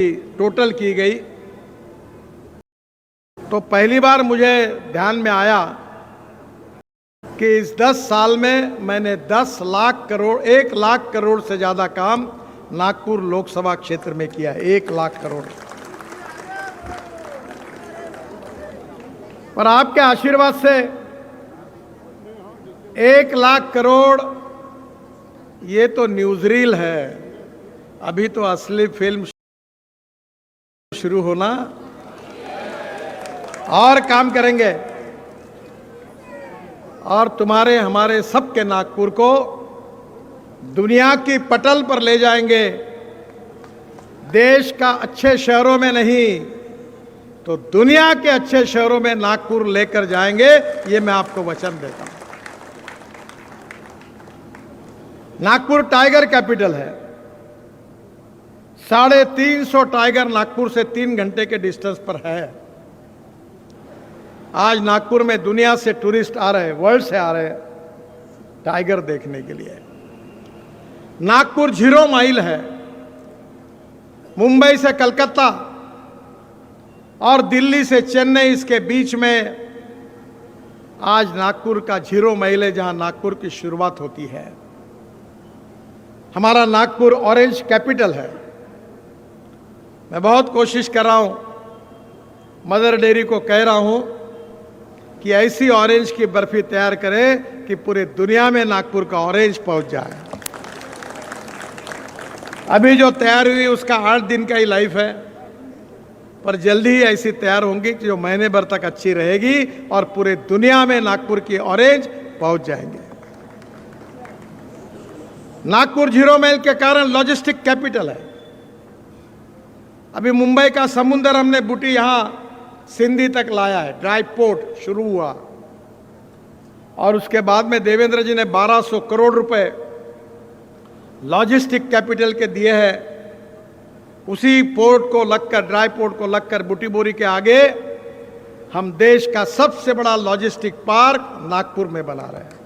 Total की गई तो पहली बार मुझे ध्यान में आया कि इस 10 साल में मैंने 10 लाख करोड़ 1 लाख करोड़ से ज़्यादा काम नागपुर लोकसभा क्षेत्र में किया है। 1 लाख करोड़। पर आपके आशीर्वाद से 1 लाख करोड़ ये तो न्यूज़रील है, अभी तो असली फिल्म शुरू होना और काम करेंगे और तुम्हारे हमारे सबके नागपुर को दुनिया की पटल पर ले जाएंगे। देश का अच्छे शहरों में नहीं तो दुनिया के अच्छे शहरों में नागपुर लेकर जाएंगे, ये मैं आपको वचन देता हूं। नागपुर टाइगर कैपिटल है। 350 टाइगर नागपुर से 3 घंटे के डिस्टेंस पर है। आज नागपुर में दुनिया से टूरिस्ट आ रहे हैं, वर्ल्ड से आ रहे हैं टाइगर देखने के लिए। नागपुर 0 माइल है। मुंबई से कलकत्ता और दिल्ली से चेन्नई इसके बीच में आज नागपुर का 0 माइल है, जहां नागपुर की शुरुआत होती है। हमारा नागपुर ऑरेंज कैपिटल है। मैं बहुत कोशिश कर रहा हूं, मदर डेयरी को कह रहा हूं कि ऐसी ऑरेंज की बर्फी तैयार करें कि पूरे दुनिया में नागपुर का ऑरेंज पहुंच जाए। अभी जो तैयार हुई उसका 8 दिन का ही लाइफ है, पर जल्दी ही ऐसी तैयार होंगी कि जो महीने भर तक अच्छी रहेगी और पूरे दुनिया में नागपुर की ऑरेंज पहुंच जाएंगे। नागपुर 0 माइल के कारण लॉजिस्टिक कैपिटल है। अभी मुंबई का समुंदर हमने बूटी यहां सिंधी तक लाया है, ड्राई पोर्ट शुरू हुआ और उसके बाद में देवेंद्र जी ने 1200 करोड़ रुपए लॉजिस्टिक कैपिटल के दिए हैं। उसी पोर्ट को लगकर, ड्राई पोर्ट को लगकर बूटी बोरी के आगे हम देश का सबसे बड़ा लॉजिस्टिक पार्क नागपुर में बना रहे हैं।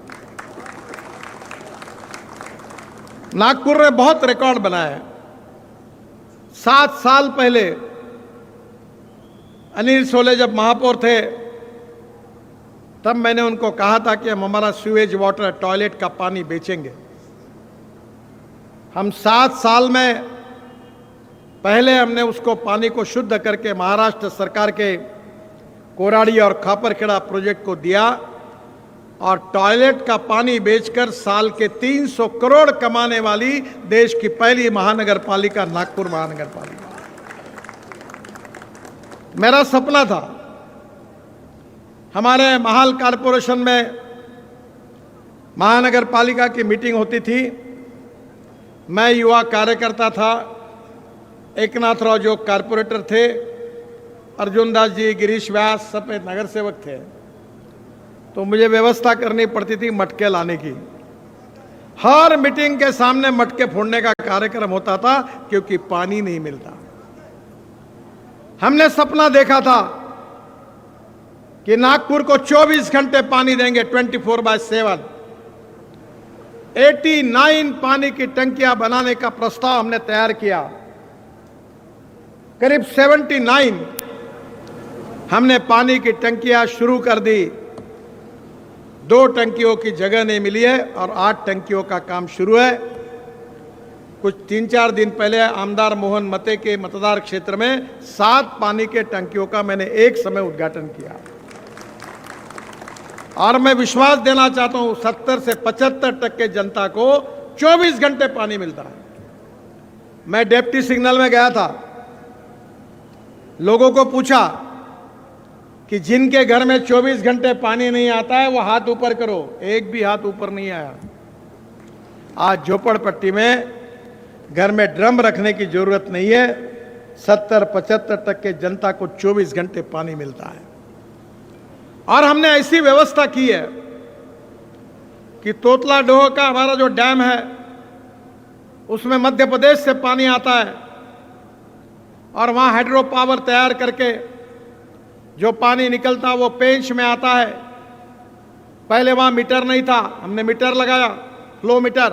नागपुर ने बहुत रिकॉर्ड बनाया है। 7 साल पहले अनिल सोले जब महापौर थे तब मैंने उनको कहा था कि हम हमारा सीवेज वाटर, टॉयलेट का पानी बेचेंगे। हम 7 साल में पहले हमने उसको पानी को शुद्ध करके महाराष्ट्र सरकार के कोराड़ी और खापरखेड़ा प्रोजेक्ट को दिया और टॉयलेट का पानी बेचकर साल के 300 करोड़ कमाने वाली देश की पहली महानगर पालिका नागपुर महानगर पालिका। मेरा सपना था, हमारे महाल कारपोरेशन में महानगर पालिका की मीटिंग होती थी। मैं युवा कार्यकर्ता था, एकनाथ राव जो कारपोरेटर थे, अर्जुन दास जी, गिरीश व्यास सब नगर सेवक थे। तो मुझे व्यवस्था करनी पड़ती थी मटके लाने की। हर मीटिंग के सामने मटके फोड़ने का कार्यक्रम होता था क्योंकि पानी नहीं मिलता। हमने सपना देखा था कि नागपुर को 24 घंटे पानी देंगे, 24/7। 89 पानी की टंकियां बनाने का प्रस्ताव हमने तैयार किया। करीब 79 हमने पानी की टंकियां शुरू कर दी। 2 टंकियों की जगह नहीं मिली है और 8 टंकियों का काम शुरू है। कुछ 3-4 दिन पहले आमदार मोहन मते के मतदार क्षेत्र में 7 पानी के टंकियों का मैंने एक समय उद्घाटन किया और मैं विश्वास देना चाहता हूं 70 से 75% जनता को 24 घंटे पानी मिलता है। मैं डेप्टी सिग्नल में गया था, लोगों को पूछा कि जिनके घर में 24 घंटे पानी नहीं आता है वो हाथ ऊपर करो। एक भी हाथ ऊपर नहीं आया। आज झोपड़पट्टी में घर में ड्रम रखने की जरूरत नहीं है। 70-75% जनता को 24 घंटे पानी मिलता है और हमने ऐसी व्यवस्था की है कि तोतला डोह का हमारा जो डैम है उसमें मध्य प्रदेश से पानी आता है और वहां हाइड्रो पावर तैयार करके जो पानी निकलता वो पेंच में आता है। पहले वहां मीटर नहीं था, हमने मीटर लगाया, फ्लो मीटर।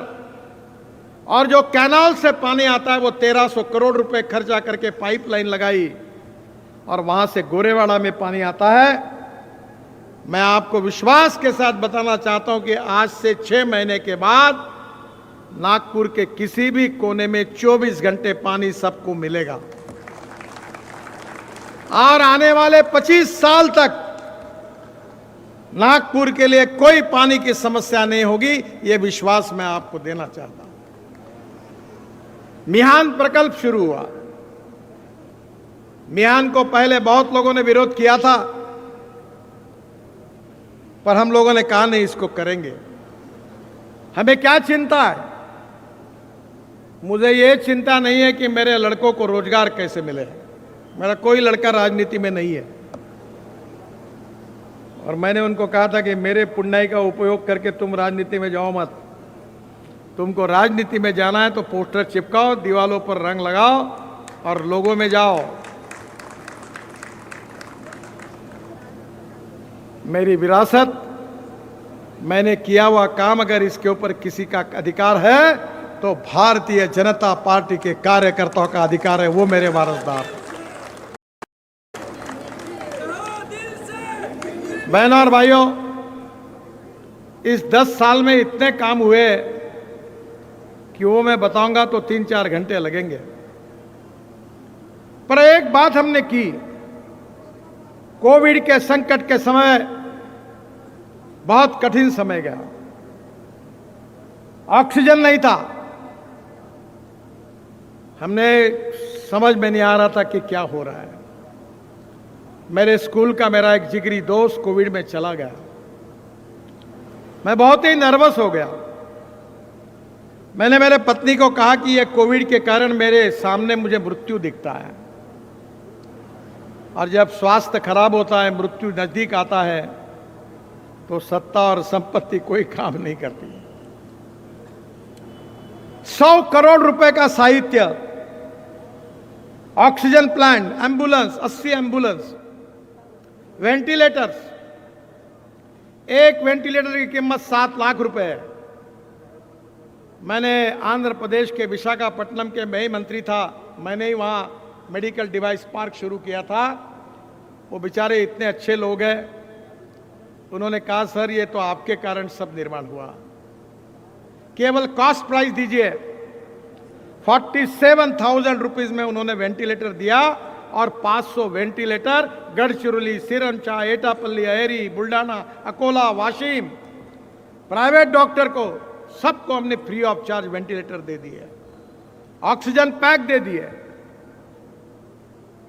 और जो कैनाल से पानी आता है वो 1300 करोड़ रुपए खर्चा करके पाइपलाइन लगाई और वहां से गोरेवाड़ा में पानी आता है। मैं आपको विश्वास के साथ बताना चाहता हूं कि आज से 6 महीने के बाद नागपुर के किसी भी कोने में 24 घंटे पानी सबको मिलेगा और आने वाले 25 साल तक नागपुर के लिए कोई पानी की समस्या नहीं होगी। यह विश्वास मैं आपको देना चाहता हूं। मिहान प्रकल्प शुरू हुआ। मिहान को पहले बहुत लोगों ने विरोध किया था, पर हम लोगों ने कहा नहीं, इसको करेंगे। हमें क्या चिंता है? मुझे ये चिंता नहीं है कि मेरे लड़कों को रोजगार कैसे मिले। मेरा कोई लड़का राजनीति में नहीं है और मैंने उनको कहा था कि मेरे पुण्याई का उपयोग करके तुम राजनीति में जाओ मत। तुमको राजनीति में जाना है तो पोस्टर चिपकाओ, दीवालों पर रंग लगाओ और लोगों में जाओ। मेरी विरासत, मैंने किया हुआ काम, अगर इसके ऊपर किसी का अधिकार है तो भारतीय जनता पार्टी के कार्यकर्ताओं का अधिकार है, वो मेरे वारसदार। बहनों और भाइयों, इस 10 साल में इतने काम हुए कि वो मैं बताऊंगा तो 3-4 घंटे लगेंगे। पर एक बात हमने की, कोविड के संकट के समय बहुत कठिन समय गया, ऑक्सीजन नहीं था, हमने समझ में नहीं आ रहा था कि क्या हो रहा है। मेरे स्कूल का मेरा एक जिगरी दोस्त कोविड में चला गया। मैं बहुत ही नर्वस हो गया। मैंने मेरे पत्नी को कहा कि यह कोविड के कारण मेरे सामने मुझे मृत्यु दिखता है, और जब स्वास्थ्य खराब होता है, मृत्यु नजदीक आता है, तो सत्ता और संपत्ति कोई काम नहीं करती। 100 करोड़ रुपए का साहित्य, oxygen plant, ambulance, 80 ambulance, ventilators, एक वेंटिलेटर की कीमत 7 लाख रुपए है। मैंने आंध्र प्रदेश के विशाखापट्टनम के, मैं ही मंत्री था, मैंने ही वहां मेडिकल डिवाइस पार्क शुरू किया था। वो बेचारे इतने अच्छे लोग हैं, उन्होंने कहा सर ये तो आपके कारण सब निर्माण हुआ, केवल कॉस्ट प्राइस दीजिए। 47,000 रुपीज में उन्होंने वेंटिलेटर दिया और 500 ventilator Gadchiroli, Sironcha, Etapalli, Aheri, Buldhana, Akola, Washim, private doctor को सबको हमने फ्री ऑफ चार्ज वेंटिलेटर दे दिए, ऑक्सीजन पैक दे दिए।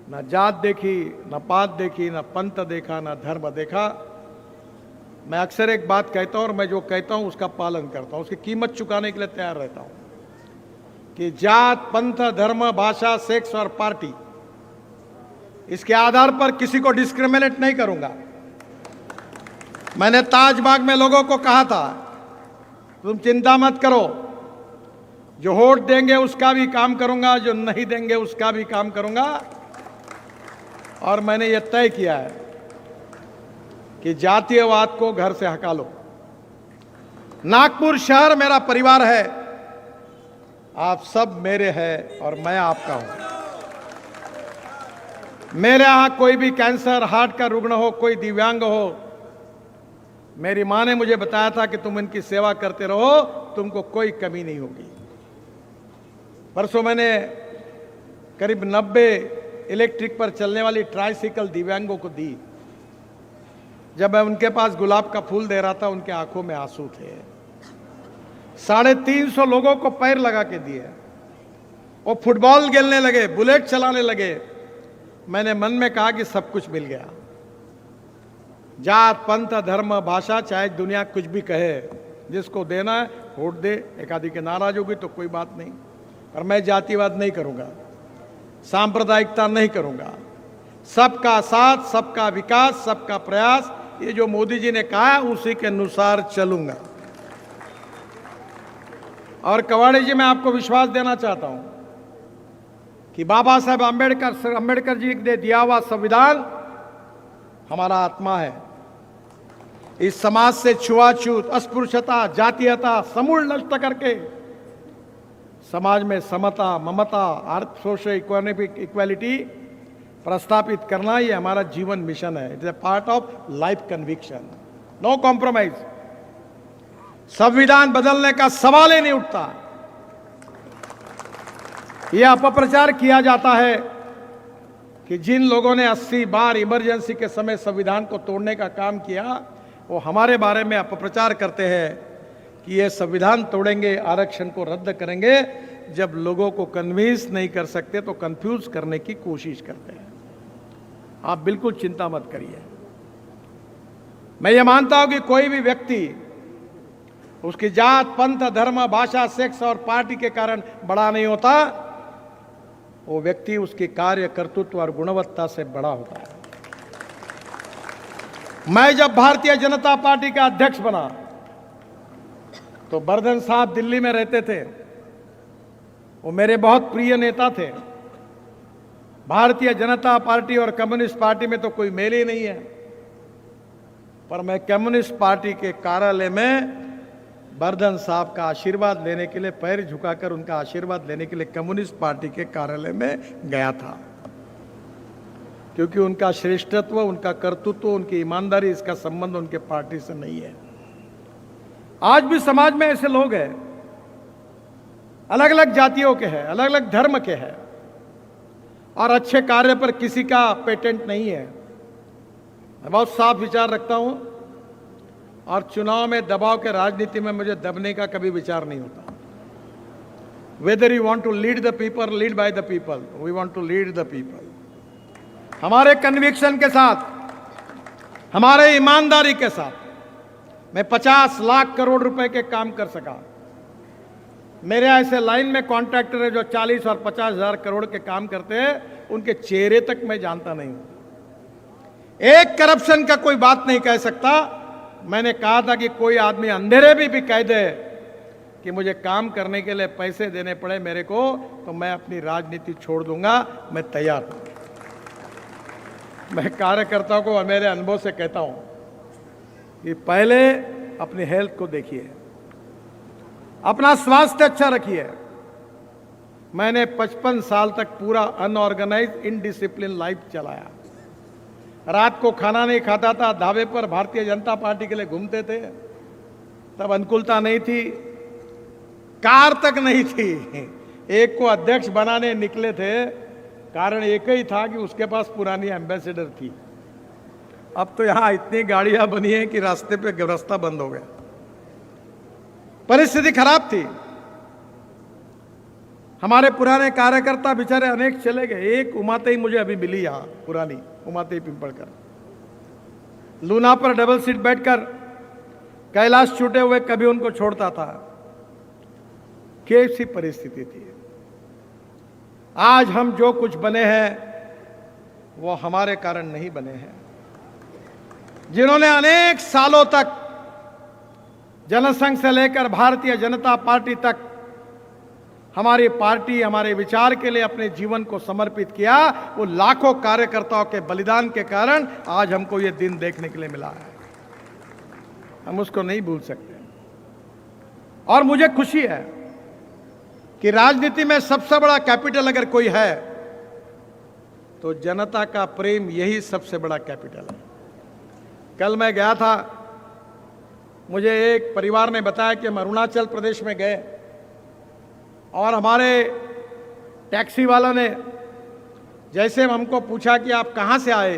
ना जात देखी, ना पात देखी, ना पंथ देखा, ना धर्म देखा। मैं अक्सर एक बात कहता हूं और मैं जो कहता हूं उसका पालन करता हूं, उसकी कीमत चुकाने के लिए तैयार रहता हूं कि जात, पंथ, धर्म, भाषा, सेक्स और पार्टी, इसके आधार पर किसी को डिस्क्रिमिनेट नहीं करूंगा। मैंने ताजबाग में लोगों को कहा था, तुम चिंता मत करो, जो वोट देंगे उसका भी काम करूंगा, जो नहीं देंगे उसका भी काम करूंगा। और मैंने यह तय किया है कि जातीयवाद को घर से हटा लो। नागपुर शहर मेरा परिवार है, आप सब मेरे हैं और मैं आपका हूं। मेरे यहां कोई भी कैंसर, हार्ट का रुग्ण हो, कोई दिव्यांग हो, मेरी मां ने मुझे बताया था कि तुम इनकी सेवा करते रहो, तुमको कोई कमी नहीं होगी। परसों मैंने करीब 90 इलेक्ट्रिक पर चलने वाली ट्राइसिकल दिव्यांगों को दी। जब मैं उनके पास गुलाब का फूल दे रहा था, उनके आंखों में आंसू थे। 350 लोगों को पैर लगा के दिए। वो फुटबॉल खेलने लगे, बुलेट चलाने लगे। मैंने मन में कहा कि सब कुछ मिल गया। जात, पंथ, धर्म, भाषा, चाहे दुनिया कुछ भी कहे, जिसको देना है वोट दे। एक आदि के नाराज होगी तो कोई बात नहीं, पर मैं जातिवाद नहीं करूंगा, सांप्रदायिकता नहीं करूंगा। सबका साथ, सबका विकास, सबका प्रयास, ये जो मोदी जी ने कहा उसी के अनुसार चलूंगा। और कवाड़े जी, मैं आपको विश्वास देना चाहता हूं कि बाबा साहेब अंबेडकर जी ने दिया हुआ संविधान हमारा आत्मा है। इस समाज से छुआछूत, अस्पृश्यता, जातीयता समूल नष्ट करके समाज में समता, ममता, सोशल इकोनॉमिक इक्वालिटी प्रस्तापित करना ये हमारा जीवन मिशन है। It is a part of life conviction, no compromise. संविधान बदलने का सवाल ही नहीं उठता। यह अपप्रचार किया जाता है कि जिन लोगों ने 80 बार इमरजेंसी के समय संविधान को तोड़ने का काम किया, वो हमारे बारे में अपप्रचार करते हैं कि ये संविधान तोड़ेंगे, आरक्षण को रद्द करेंगे। जब लोगों को कन्विंस नहीं कर सकते तो कंफ्यूज करने की कोशिश करते हैं। आप बिल्कुल चिंता मत करिए। मैं ये मानता हूं कि कोई भी व्यक्ति उसकी जात, पंथ, धर्म, भाषा, सेक्स और पार्टी के कारण बड़ा नहीं होता। वो व्यक्ति उसके कार्य, कर्तृत्व और गुणवत्ता से बड़ा होता है। मैं जब भारतीय जनता पार्टी का अध्यक्ष बना तो बर्धन साहब दिल्ली में रहते थे। वो मेरे बहुत प्रिय नेता थे। भारतीय जनता पार्टी और कम्युनिस्ट पार्टी में तो कोई मेल ही नहीं है, पर मैं कम्युनिस्ट पार्टी के कार्यालय में बर्धन साहब का आशीर्वाद लेने के लिए, पैर झुकाकर उनका आशीर्वाद लेने के लिए कम्युनिस्ट पार्टी के कार्यालय में गया था, क्योंकि उनका श्रेष्ठत्व, उनका कर्तृत्व, उनकी ईमानदारी, इसका संबंध उनके पार्टी से नहीं है। आज भी समाज में ऐसे लोग हैं, अलग अलग जातियों के हैं, अलग अलग धर्म के हैं, और अच्छे कार्य पर किसी का पेटेंट नहीं है। मैं बहुत साफ विचार रखता हूं, और चुनाव में दबाव के राजनीति में मुझे दबने का कभी विचार नहीं होता। Whether you want to lead the people, lead by the people, we want to lead the people. हमारे कन्विक्शन के साथ, हमारे ईमानदारी के साथ मैं 50 लाख करोड़ रुपए के काम कर सका। मेरे ऐसे लाइन में कॉन्ट्रैक्टर है जो 40 और 50 हजार करोड़ के काम करते हैं, उनके चेहरे तक मैं जानता नहीं हूं। एक करप्शन का कोई बात नहीं कह सकता। मैंने कहा था कि कोई आदमी अंधेरे भी कह दे कि मुझे काम करने के लिए पैसे देने पड़े मेरे को, तो मैं अपनी राजनीति छोड़ दूंगा। मैं तैयार हूं। मैं कार्यकर्ताओं को और मेरे अनुभव से कहता हूं कि पहले अपनी हेल्थ को देखिए, अपना स्वास्थ्य अच्छा रखिए। मैंने 55 साल तक पूरा अनऑर्गेनाइज, इनडिसिप्लिन लाइफ चलाया। रात को खाना नहीं खाता था, ढाबे पर भारतीय जनता पार्टी के लिए घूमते थे। तब अनुकूलता नहीं थी, कार तक नहीं थी। एक को अध्यक्ष बनाने निकले थे, कारण एक ही था कि उसके पास पुरानी एम्बेसडर थी। अब तो यहां इतनी गाड़ियां बनी हैं कि रास्ते पे रास्ता बंद हो गया। परिस्थिति खराब थी। हमारे पुराने कार्यकर्ता बेचारे अनेक चले गए। एक उमातेई मुझे अभी मिली यहां, पुरानी उमातेई पिंपलकर। लूना पर डबल सीट बैठकर कैलाश छूटे हुए कभी उनको छोड़ता था। कैसी परिस्थिति थी। आज हम जो कुछ बने हैं वो हमारे कारण नहीं बने हैं। जिन्होंने अनेक सालों तक जनसंघ से लेकर भारतीय जनता पार्टी तक हमारी पार्टी, हमारे विचार के लिए अपने जीवन को समर्पित किया, वो लाखों कार्यकर्ताओं के बलिदान के कारण आज हमको ये दिन देखने के लिए मिला है। हम उसको नहीं भूल सकते। और मुझे खुशी है कि राजनीति में सबसे बड़ा कैपिटल अगर कोई है तो जनता का प्रेम, यही सबसे बड़ा कैपिटल है। कल मैं गया था, मुझे एक परिवार ने बताया कि हम अरुणाचल प्रदेश में गए और हमारे टैक्सी वालों ने जैसे हमको पूछा कि आप कहाँ से आए,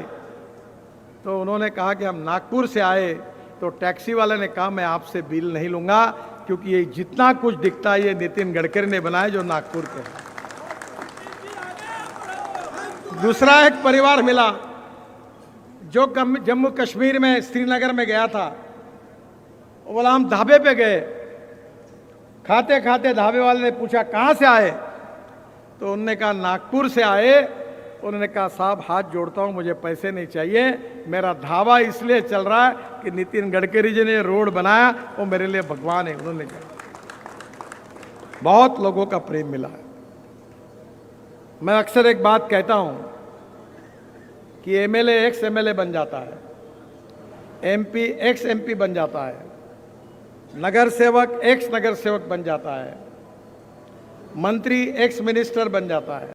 तो उन्होंने कहा कि हम नागपुर से आए। तो टैक्सी वाले ने कहा मैं आपसे बिल नहीं लूंगा, क्योंकि ये जितना कुछ दिखता है ये नितिन गडकरी ने बनाया जो नागपुर के। दूसरा एक परिवार मिला जो जम्मू कश्मीर में श्रीनगर में गया था। बोला हम ढाबे पे गए, खाते खाते ढाबे वाले ने पूछा कहाँ से आए, तो उन्होंने कहा नागपुर से आए। उन्होंने कहा साहब हाथ जोड़ता हूँ, मुझे पैसे नहीं चाहिए, मेरा ढाबा इसलिए चल रहा है कि नितिन गडकरी जी ने रोड बनाया, वो मेरे लिए भगवान है। उन्होंने कहा बहुत लोगों का प्रेम मिला है। मैं अक्सर एक बात कहता हूँ कि एमएलए एक्स एमएलए बन जाता है, एमपी एक्स एमपी बन जाता है, नगर सेवक एक्स नगर सेवक बन जाता है, मंत्री एक्स मिनिस्टर बन जाता है,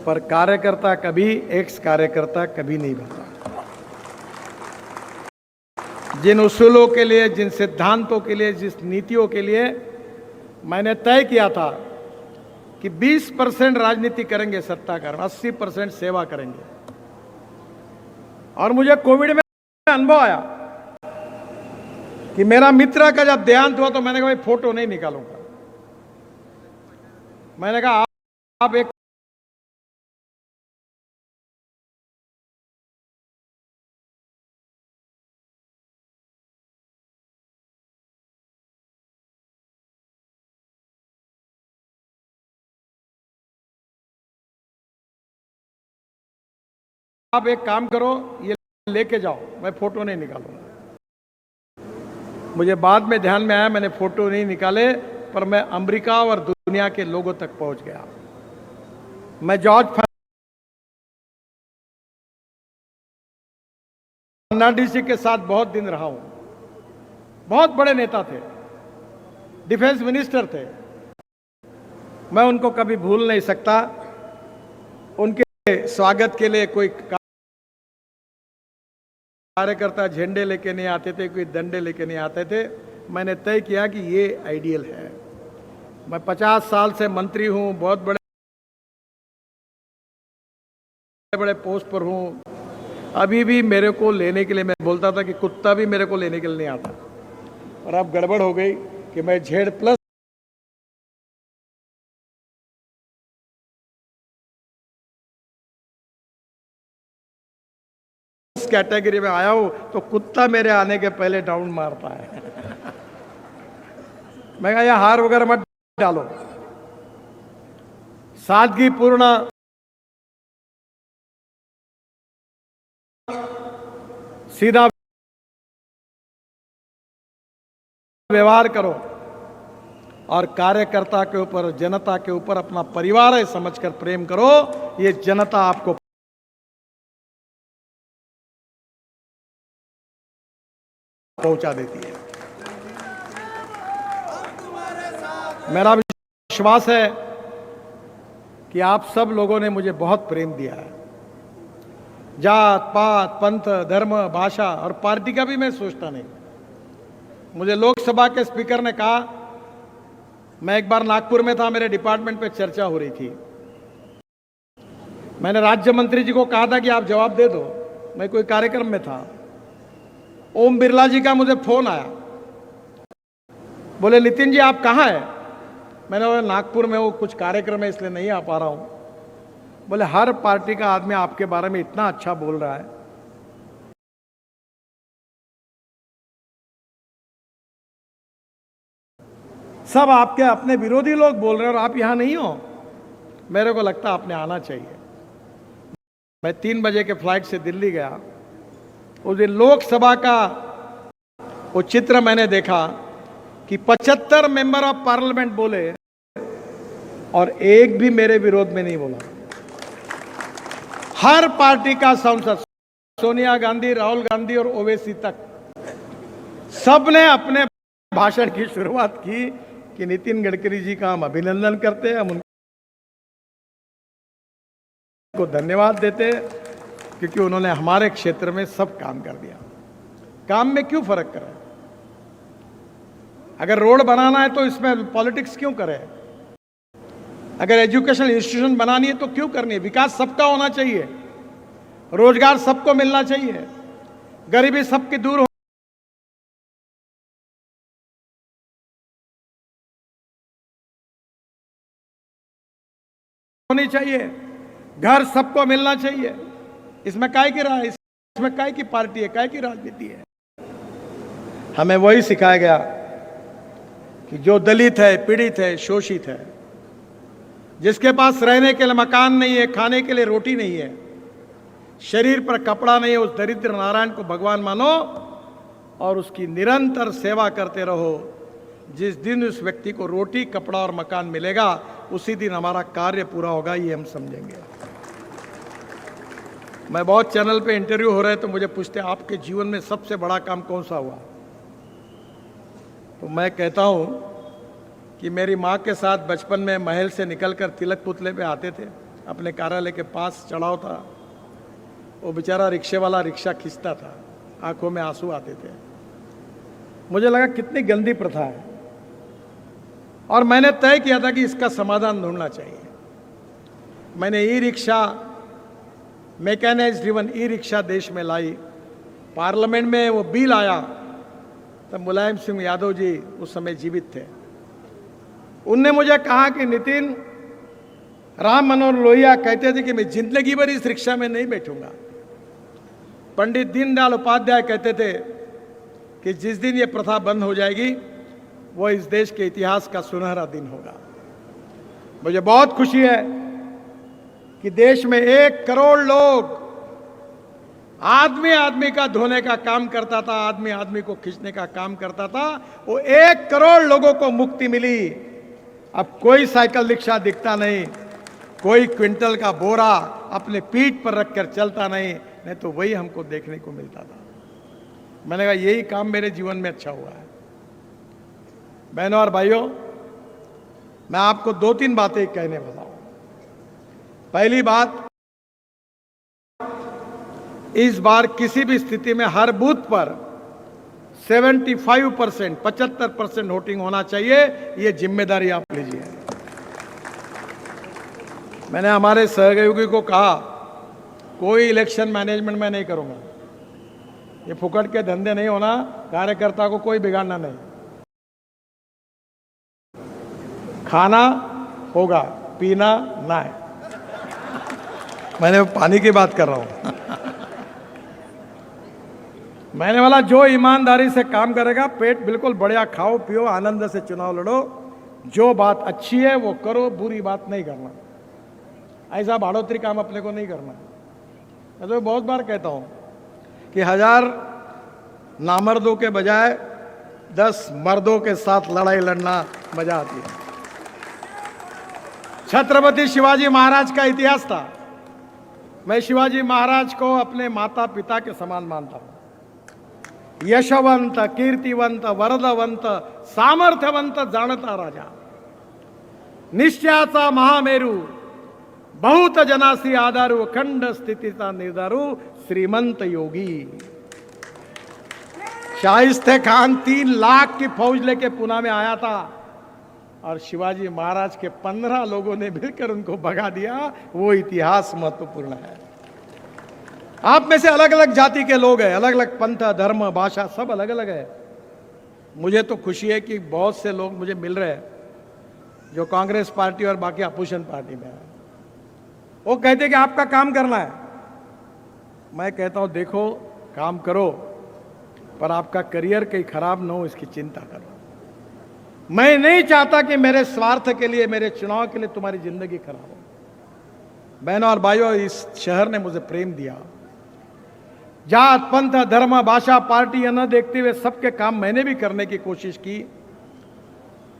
पर कार्यकर्ता कभी एक्स कार्यकर्ता कभी नहीं बनता। जिन उसूलों के लिए, जिन सिद्धांतों के लिए, जिस नीतियों के लिए मैंने तय किया था कि 20% राजनीति करेंगे सत्ता का, 80% सेवा करेंगे, और मुझे कोविड में अनुभव आया कि मेरा मित्र का जब देहांत हुआ तो मैंने कहा भाई फोटो नहीं निकालूंगा। मैंने कहा आप एक काम करो, ये लेके जाओ, मैं फोटो नहीं निकालूंगा। मुझे बाद में ध्यान में आया मैंने फोटो नहीं निकाले, पर मैं अमेरिका और दुनिया के लोगों तक पहुंच गया। मैं जॉर्ज फर्नांडिस जी के साथ बहुत दिन रहा हूं। बहुत बड़े नेता थे, डिफेंस मिनिस्टर थे, मैं उनको कभी भूल नहीं सकता। उनके स्वागत के लिए कोई कार्यकर्ता झंडे लेके नहीं आते थे, कोई डंडे लेके नहीं आते थे। मैंने तय किया कि ये आइडियल है। मैं 50 साल से मंत्री हूं, बहुत बड़े बड़े पोस्ट पर हूं। अभी भी मेरे को लेने के लिए, मैं बोलता था कि कुत्ता भी मेरे को लेने के लिए नहीं आता, और अब गड़बड़ हो गई कि मैं Z+ कैटेगरी में आया हूं, तो कुत्ता मेरे आने के पहले डाउन मारता है। मैं कहा यह हार वगैरह मत डालो, सादगी पूर्ण सीधा व्यवहार करो, और कार्यकर्ता के ऊपर, जनता के ऊपर अपना परिवार है समझकर प्रेम करो। ये जनता आपको पहुंचा देती है। मेरा विश्वास है कि आप सब लोगों ने मुझे बहुत प्रेम दिया है। जात पात, पंथ, धर्म, भाषा और पार्टी का भी मैं सोचता नहीं। मुझे लोकसभा के स्पीकर ने कहा, मैं एक बार नागपुर में था, मेरे डिपार्टमेंट पे चर्चा हो रही थी, मैंने राज्य मंत्री जी को कहा था कि आप जवाब दे दो, मैं कोई कार्यक्रम में था। ओम बिरला जी का मुझे फोन आया, बोले नितिन जी आप कहाँ हैं? मैंने बोला नागपुर में वो कुछ कार्यक्रम है इसलिए नहीं आ पा रहा हूं। बोले हर पार्टी का आदमी आपके बारे में इतना अच्छा बोल रहा है। सब आपके अपने विरोधी लोग बोल रहे हैं और आप यहां नहीं हो। मेरे को लगता है आपने आना चाहिए। मैं 3 बजे के फ्लाइट से दिल्ली गया। उस दिन लोकसभा का वो चित्र मैंने देखा कि 75 मेंबर ऑफ पार्लियामेंट बोले और एक भी मेरे विरोध में नहीं बोला। हर पार्टी का सांसद, सोनिया गांधी, राहुल गांधी और ओवैसी तक, सबने अपने भाषण की शुरुआत की कि नितिन गडकरी जी का हम अभिनंदन करते हैं, हम उनको धन्यवाद देते हैं क्योंकि उन्होंने हमारे क्षेत्र में सब काम कर दिया। काम में क्यों फर्क करें? अगर रोड बनाना है तो इसमें पॉलिटिक्स क्यों करें? अगर एजुकेशनल इंस्टीट्यूशन बनानी है तो क्यों करनी है? विकास सबका होना चाहिए, रोजगार सबको मिलना चाहिए, गरीबी सबकी दूर होनी चाहिए, घर सबको मिलना चाहिए। इसमें काय की राय, इसमें काय की पार्टी है, काय की राजनीति है? हमें वही सिखाया गया कि जो दलित है, पीड़ित है, शोषित है, जिसके पास रहने के लिए मकान नहीं है, खाने के लिए रोटी नहीं है, शरीर पर कपड़ा नहीं है, उस दरिद्र नारायण को भगवान मानो और उसकी निरंतर सेवा करते रहो। जिस दिन उस व्यक्ति को रोटी, कपड़ा और मकान मिलेगा उसी दिन हमारा कार्य पूरा होगा, ये हम समझेंगे। मैं बहुत चैनल पे इंटरव्यू हो रहे तो मुझे पूछते आपके जीवन में सबसे बड़ा काम कौन सा हुआ? तो मैं कहता हूँ कि मेरी माँ के साथ बचपन में महल से निकलकर तिलक पुतले पे आते थे, अपने कार्यालय के पास चढ़ाव था, वो बेचारा रिक्शे वाला रिक्शा खींचता था, आंखों में आंसू आते थे। मुझे लगा कितनी गंदी प्रथा है, और मैंने तय किया था कि इसका समाधान ढूंढना चाहिए। मैंने e rickshaw, mechanised driven e rickshaw देश में लाई। पार्लियामेंट में वो बिल आया तब मुलायम सिंह यादव जी उस समय जीवित थे। उनने मुझे कहा कि नितिन, राम मनोहर लोहिया कहते थे कि मैं जिंदगी भर इस रिक्शा में नहीं बैठूंगा। पंडित दीनदयाल उपाध्याय कहते थे कि जिस दिन ये प्रथा बंद हो जाएगी वो इस देश के इतिहास का सुनहरा दिन होगा। मुझे बहुत खुशी है कि देश में 1 करोड़ लोग, आदमी आदमी का धोने का काम करता था, आदमी आदमी को खींचने का काम करता था, वो 1 करोड़ लोगों को मुक्ति मिली। अब कोई साइकिल रिक्शा दिखता नहीं, कोई क्विंटल का बोरा अपने पीठ पर रखकर चलता नहीं तो वही हमको देखने को मिलता था। मैंने कहा यही काम मेरे जीवन में अच्छा हुआ है। बहनों और भाइयों, मैं आपको 2-3 बातें कहने वाला हूं। पहली बात, इस बार किसी भी स्थिति में हर बूथ पर 75% वोटिंग होना चाहिए, ये जिम्मेदारी आप लीजिए। मैंने हमारे सहयोगी को कहा कोई इलेक्शन मैनेजमेंट में नहीं करूंगा, ये फुकट के धंधे नहीं होना, कार्यकर्ता को कोई बिगाड़ना नहीं, खाना होगा, पीना ना है। मैंने पानी की बात कर रहा हूं। मैंने बोला जो ईमानदारी से काम करेगा, पेट बिल्कुल बढ़िया खाओ पियो, आनंद से चुनाव लड़ो, जो बात अच्छी है वो करो, बुरी बात नहीं करना। ऐसा भाड़ोतरी काम अपने को नहीं करना। मैं तो बहुत बार कहता हूं कि 1000 नामर्दों के बजाय 10 मर्दों के साथ लड़ाई लड़ना मजा आती है। छत्रपति शिवाजी महाराज का इतिहास था। मैं शिवाजी महाराज को अपने माता पिता के समान मानता हूं। यशवंत, कीर्तिवंत, वरदवंत, सामर्थ्यवंत जाणता राजा, निश्चयाचा महामेरू, बहुत जनासी आधारू, अखंड स्थितीचा निर्धारू, श्रीमंत योगी। शाइस्ते खान 3 लाख की फौज लेके पुणे में आया था और शिवाजी महाराज के 15 लोगों ने मिलकर उनको भगा दिया। वो इतिहास महत्वपूर्ण है। आप में से अलग अलग जाति के लोग हैं, अलग अलग पंथ, धर्म, भाषा, सब अलग अलग है। मुझे तो खुशी है कि बहुत से लोग मुझे मिल रहे हैं जो कांग्रेस पार्टी और बाकी अपोजिशन पार्टी में है। वो कहते कि आपका काम करना है। मैं कहता हूं देखो, काम करो, पर आपका करियर कहीं खराब ना हो इसकी चिंता करो। मैं नहीं चाहता कि मेरे स्वार्थ के लिए, मेरे चुनाव के लिए तुम्हारी जिंदगी खराब हो। बहनों और भाइयों, इस शहर ने मुझे प्रेम दिया। जात, पंथ, धर्म, भाषा, पार्टी न देखते हुए सबके काम मैंने भी करने की कोशिश की।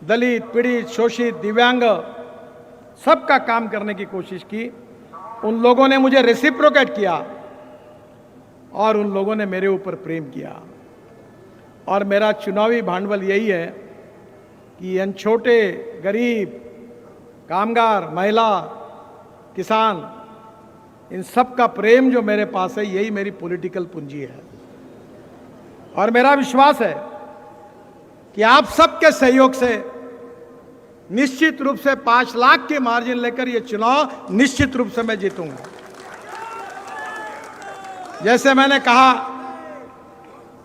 दलित, पीड़ित, शोषित, दिव्यांग, सबका काम करने की कोशिश की। उन लोगों ने मुझे रेसिप्रोकेट किया और उन लोगों ने मेरे ऊपर प्रेम किया। और मेरा चुनावी भांडवल यही है कि इन छोटे, गरीब, कामगार, महिला, किसान, इन सब का प्रेम जो मेरे पास है, यही मेरी पॉलिटिकल पूंजी है। और मेरा विश्वास है कि आप सबके सहयोग से निश्चित रूप से 5 लाख के मार्जिन लेकर ये चुनाव निश्चित रूप से मैं जीतूंगा। जैसे मैंने कहा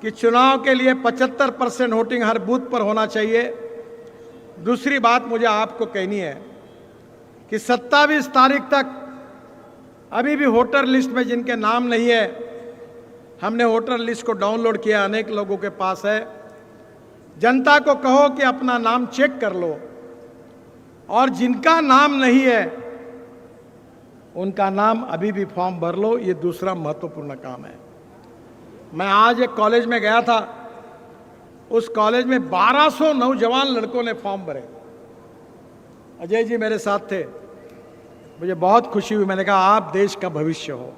कि चुनाव के लिए 75% वोटिंग हर बूथ पर होना चाहिए। दूसरी बात मुझे आपको कहनी है कि 27 तारीख तक अभी भी वोटर लिस्ट में जिनके नाम नहीं है, हमने वोटर लिस्ट को डाउनलोड किया, अनेक लोगों के पास है। जनता को कहो कि अपना नाम चेक कर लो, और जिनका नाम नहीं है उनका नाम अभी भी फॉर्म भर लो। ये दूसरा महत्वपूर्ण काम है। मैं आज एक कॉलेज में गया था, उस कॉलेज में 1200 नौजवान लड़कों ने फॉर्म भरे। अजय जी मेरे साथ थे, मुझे बहुत खुशी हुई। मैंने कहा आप देश का भविष्य हो,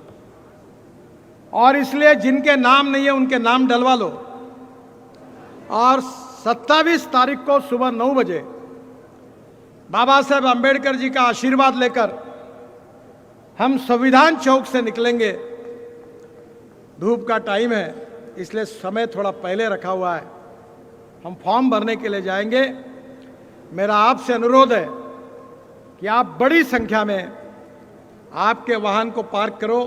और इसलिए जिनके नाम नहीं है उनके नाम डलवा लो। और 27 तारीख को सुबह 9 बजे बाबा साहेब अंबेडकर जी का आशीर्वाद लेकर हम संविधान चौक से निकलेंगे। धूप का टाइम है, इसलिए समय थोड़ा पहले रखा हुआ है। हम फॉर्म भरने के लिए जाएंगे। मेरा आपसे अनुरोध है कि आप बड़ी संख्या में आपके वाहन को पार्क करो।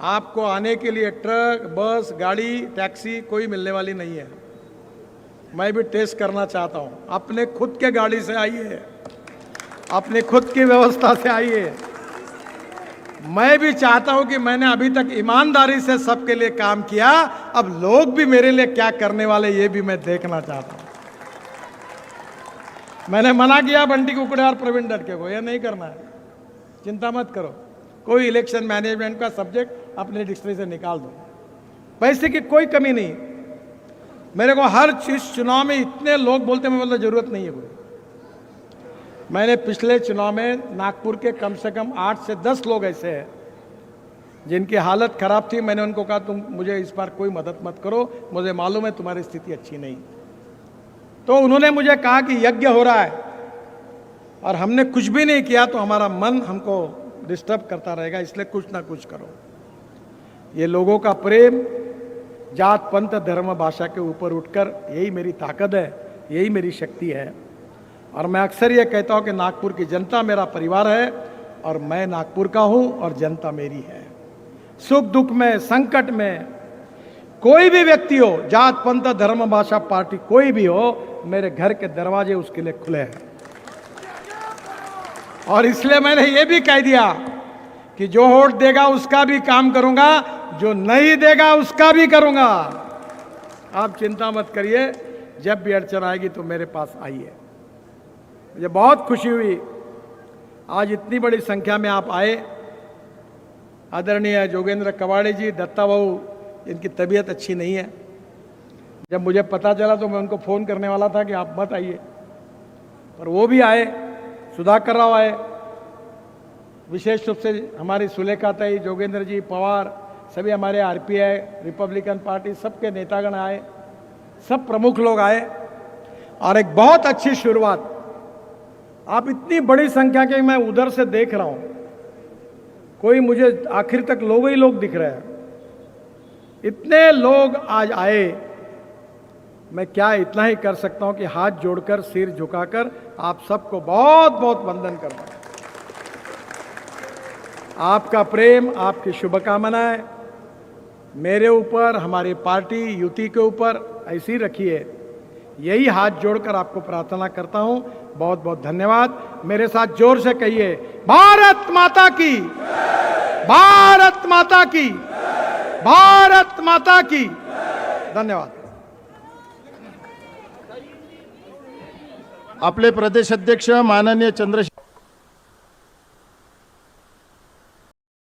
आपको आने के लिए ट्रक, बस, गाड़ी, टैक्सी कोई मिलने वाली नहीं है। मैं भी टेस्ट करना चाहता हूं। अपने खुद के गाड़ी से आइए, अपने खुद की व्यवस्था से आइए। मैं भी चाहता हूं कि मैंने अभी तक ईमानदारी से सबके लिए काम किया, अब लोग भी मेरे लिए क्या करने वाले ये भी मैं देखना चाहता हूं। मैंने मना किया बंटी कुकड़े और प्रवीण दटके को, यह नहीं करना है। चिंता मत करो, कोई इलेक्शन मैनेजमेंट का सब्जेक्ट अपने डिक्शनरी से निकाल दो। पैसे की कोई कमी नहीं। मेरे को हर चीज चुनाव में इतने लोग बोलते, मैं बोलता जरूरत नहीं है कोई। मैंने पिछले चुनाव में नागपुर के कम से कम 8 से 10 लोग ऐसे हैं जिनकी हालत खराब थी। मैंने उनको कहा तुम मुझे इस बार कोई मदद मत करो, मुझे मालूम है तुम्हारी स्थिति अच्छी नहीं। तो उन्होंने मुझे कहा कि यज्ञ हो रहा है और हमने कुछ भी नहीं किया तो हमारा मन हमको डिस्टर्ब करता रहेगा, इसलिए कुछ ना कुछ करो। ये लोगों का प्रेम जात पंथ धर्म भाषा के ऊपर उठकर, यही मेरी ताकत है, यही मेरी शक्ति है। और मैं अक्सर ये कहता हूं कि नागपुर की जनता मेरा परिवार है और मैं नागपुर का हूं और जनता मेरी है। सुख दुख में, संकट में कोई भी व्यक्ति हो, जात पंथ धर्म भाषा पार्टी कोई भी हो, मेरे घर के दरवाजे उसके लिए खुले हैं। और इसलिए मैंने ये भी कह दिया कि जो वोट देगा उसका भी काम करूंगा, जो नहीं देगा उसका भी करूंगा। आप चिंता मत करिए, जब भी अड़चन आएगी तो मेरे पास आइए। मुझे बहुत खुशी हुई आज इतनी बड़ी संख्या में आप आए। आदरणीय जोगेंद्र कवाड़े जी, दत्ता बाबू, इनकी तबीयत अच्छी नहीं है। जब मुझे पता चला तो मैं उनको फ़ोन करने वाला था कि आप मत आइए, पर वो भी आए। सुधाकर राव आए, विशेष रूप से हमारी सुलेखा ताई, जोगेंद्र जी, पवार, सभी हमारे आरपीआई, रिपब्लिकन पार्टी, सबके नेतागण आए, सब प्रमुख लोग आए और एक बहुत अच्छी शुरुआत। आप इतनी बड़ी संख्या के, मैं उधर से देख रहा हूं, कोई मुझे आखिर तक लोग ही लोग दिख रहे हैं। इतने लोग आज आए, मैं क्या इतना ही कर सकता हूं कि हाथ जोड़कर, सिर झुकाकर आप सबको बहुत बहुत वंदन करता हूं। आपका प्रेम, आपकी शुभकामनाएं मेरे ऊपर, हमारी पार्टी युति के ऊपर ऐसी रखिए, यही हाथ जोड़कर आपको प्रार्थना करता हूं। बहुत बहुत धन्यवाद। मेरे साथ जोर से कहिए, भारत माता की, भारत माता की, भारत माता की। धन्यवाद। आपले प्रदेश अध्यक्ष माननीय चंद्रशेखर